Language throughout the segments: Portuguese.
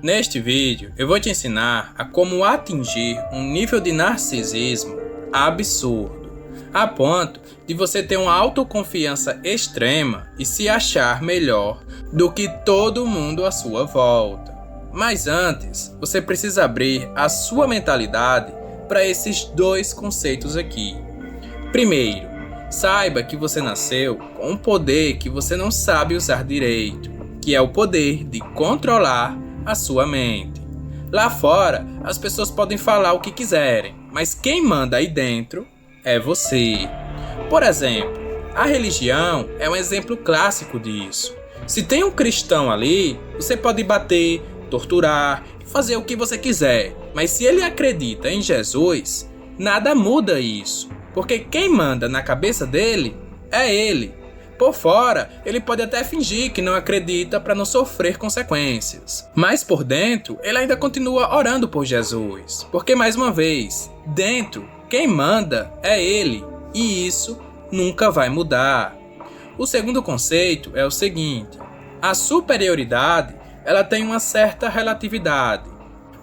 Neste vídeo, eu vou te ensinar a como atingir um nível de narcisismo absurdo, a ponto de você ter uma autoconfiança extrema e se achar melhor do que todo mundo à sua volta. Mas antes, você precisa abrir a sua mentalidade para esses dois conceitos aqui. Primeiro, saiba que você nasceu com um poder que você não sabe usar direito, que é o poder de controlar a sua mente. Lá fora, as pessoas podem falar o que quiserem, mas quem manda aí dentro é você. Por exemplo, a religião é um exemplo clássico disso. Se tem um cristão ali, você pode bater, torturar, fazer o que você quiser, mas se ele acredita em Jesus, nada muda isso, porque quem manda na cabeça dele é ele. Por fora, ele pode até fingir que não acredita para não sofrer consequências. Mas por dentro, ele ainda continua orando por Jesus. Porque, mais uma vez, dentro, quem manda é ele. E isso nunca vai mudar. O segundo conceito é o seguinte: a superioridade, ela tem uma certa relatividade.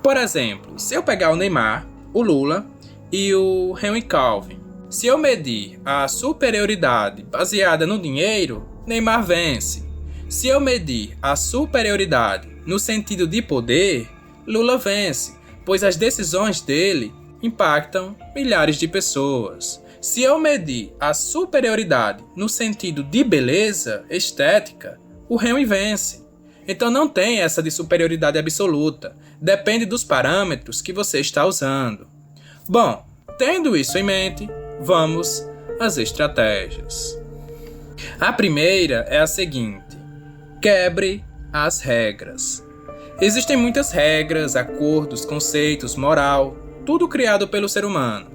Por exemplo, se eu pegar o Neymar, o Lula e o Henry Calvin, se eu medir a superioridade baseada no dinheiro, Neymar vence. Se eu medir a superioridade no sentido de poder, Lula vence, pois as decisões dele impactam milhares de pessoas. Se eu medir a superioridade no sentido de beleza, estética, o Henry vence. Então não tem essa de superioridade absoluta, depende dos parâmetros que você está usando. Bom, tendo isso em mente, vamos às estratégias. A primeira é a seguinte: quebre as regras. Existem muitas regras, acordos, conceitos, moral, tudo criado pelo ser humano.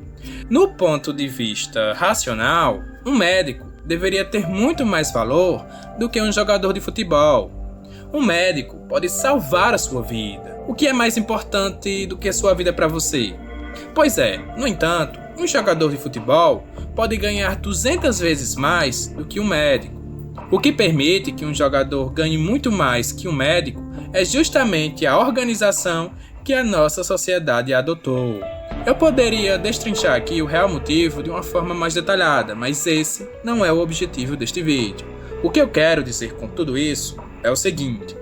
No ponto de vista racional, um médico deveria ter muito mais valor do que um jogador de futebol. Um médico pode salvar a sua vida. O que é mais importante do que a sua vida para você? Pois é, no entanto, um jogador de futebol pode ganhar 200 vezes mais do que um médico. O que permite que um jogador ganhe muito mais que um médico é justamente a organização que a nossa sociedade adotou. Eu poderia destrinchar aqui o real motivo de uma forma mais detalhada, mas esse não é o objetivo deste vídeo. O que eu quero dizer com tudo isso é o seguinte: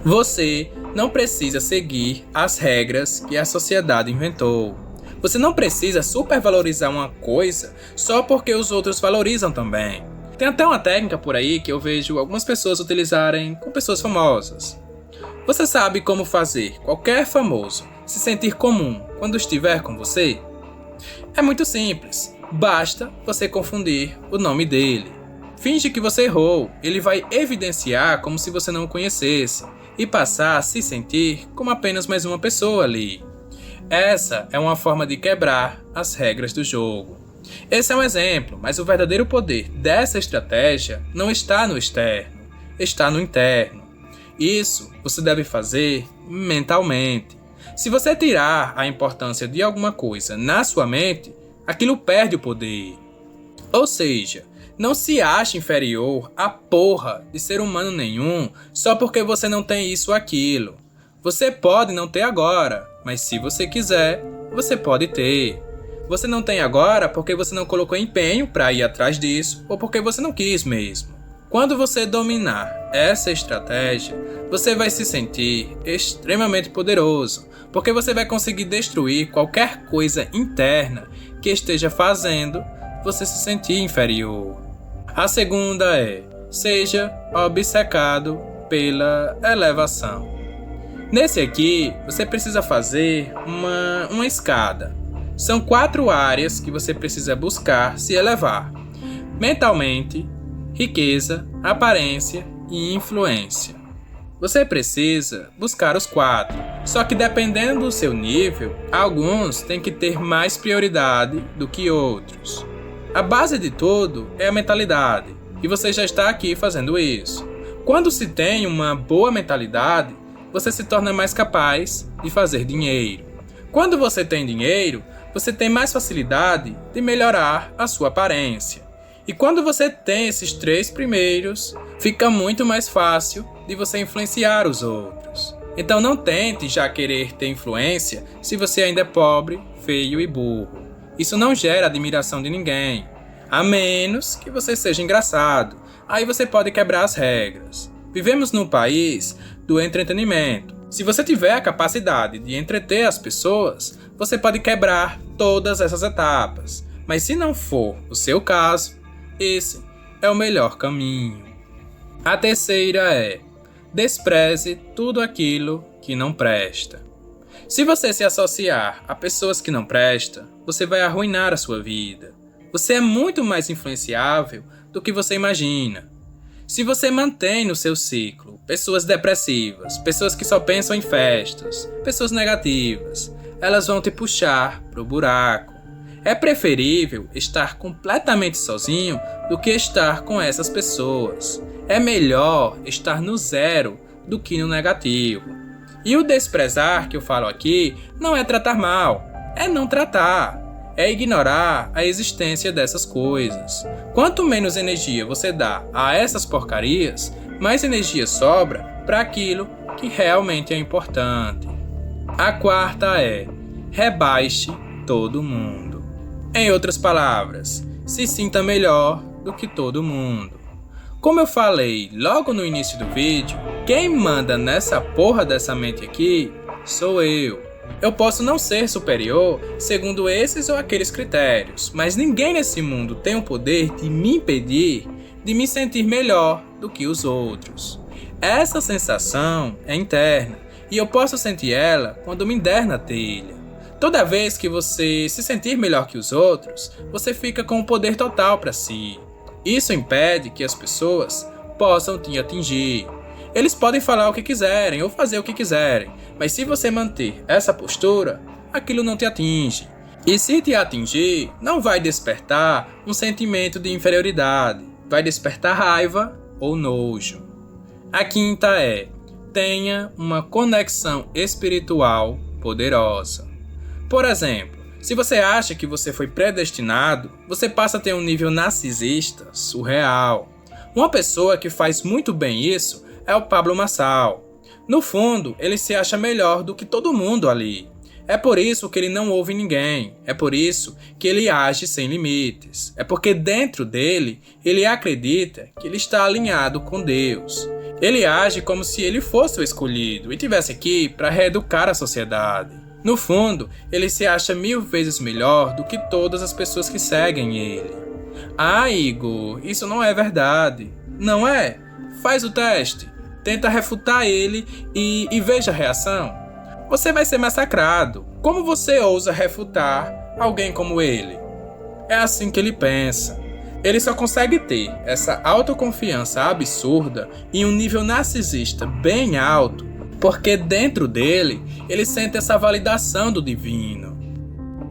você não precisa seguir as regras que a sociedade inventou. Você não precisa supervalorizar uma coisa só porque os outros valorizam também. Tem até uma técnica por aí que eu vejo algumas pessoas utilizarem com pessoas famosas. Você sabe como fazer qualquer famoso se sentir comum quando estiver com você? É muito simples, basta você confundir o nome dele. Finge que você errou, ele vai evidenciar como se você não o conhecesse e passar a se sentir como apenas mais uma pessoa ali. Essa é uma forma de quebrar as regras do jogo. Esse é um exemplo, mas o verdadeiro poder dessa estratégia não está no externo, está no interno. Isso você deve fazer mentalmente. Se você tirar a importância de alguma coisa na sua mente, aquilo perde o poder. Ou seja, não se ache inferior a porra de ser humano nenhum só porque você não tem isso ou aquilo. Você pode não ter agora, mas se você quiser, você pode ter. Você não tem agora porque você não colocou empenho para ir atrás disso ou porque você não quis mesmo. Quando você dominar essa estratégia, você vai se sentir extremamente poderoso, porque você vai conseguir destruir qualquer coisa interna que esteja fazendo você se sentir inferior. A segunda é: seja obcecado pela elevação. Nesse aqui, você precisa fazer uma escada. São 4 áreas que você precisa buscar se elevar: mentalmente, riqueza, aparência e influência. Você precisa buscar os 4, só que dependendo do seu nível, alguns têm que ter mais prioridade do que outros. A base de tudo é a mentalidade, e você já está aqui fazendo isso. Quando se tem uma boa mentalidade, você se torna mais capaz de fazer dinheiro. Quando você tem dinheiro, você tem mais facilidade de melhorar a sua aparência. E quando você tem esses 3 primeiros, fica muito mais fácil de você influenciar os outros. Então não tente já querer ter influência se você ainda é pobre, feio e burro. Isso não gera admiração de ninguém, a menos que você seja engraçado. Aí você pode quebrar as regras. Vivemos num país do entretenimento. Se você tiver a capacidade de entreter as pessoas, você pode quebrar todas essas etapas. Mas se não for o seu caso, esse é o melhor caminho. A terceira é: despreze tudo aquilo que não presta. Se você se associar a pessoas que não prestam, você vai arruinar a sua vida. Você é muito mais influenciável do que você imagina. Se você mantém no seu ciclo pessoas depressivas, pessoas que só pensam em festas, pessoas negativas, elas vão te puxar pro buraco. É preferível estar completamente sozinho do que estar com essas pessoas. É melhor estar no zero do que no negativo. E o desprezar que eu falo aqui não é tratar mal, é não tratar. É ignorar a existência dessas coisas. Quanto menos energia você dá a essas porcarias, mais energia sobra para aquilo que realmente é importante. A quarta é: rebaixe todo mundo. Em outras palavras, se sinta melhor do que todo mundo. Como eu falei logo no início do vídeo, quem manda nessa porra dessa mente aqui sou eu. Eu posso não ser superior segundo esses ou aqueles critérios, mas ninguém nesse mundo tem o poder de me impedir de me sentir melhor do que os outros. Essa sensação é interna e eu posso sentir ela quando me der na telha. Toda vez que você se sentir melhor que os outros, você fica com o poder total para si. Isso impede que as pessoas possam te atingir. Eles podem falar o que quiserem ou fazer o que quiserem, mas se você manter essa postura, aquilo não te atinge. E se te atingir, não vai despertar um sentimento de inferioridade, vai despertar raiva ou nojo. A quinta é: tenha uma conexão espiritual poderosa. Por exemplo, se você acha que você foi predestinado, você passa a ter um nível narcisista surreal. Uma pessoa que faz muito bem isso é o Pablo Marçal. No fundo, ele se acha melhor do que todo mundo ali. É por isso que ele não ouve ninguém. É por isso que ele age sem limites. É porque dentro dele, ele acredita que ele está alinhado com Deus. Ele age como se ele fosse o escolhido e estivesse aqui para reeducar a sociedade. No fundo, ele se acha 1000 vezes melhor do que todas as pessoas que seguem ele. Ah, Igor, isso não é verdade. Não é? Faz o teste. Tenta refutar ele e veja a reação. Você vai ser massacrado. Como você ousa refutar alguém como ele? É assim que ele pensa. Ele só consegue ter essa autoconfiança absurda e um nível narcisista bem alto porque dentro dele ele sente essa validação do divino.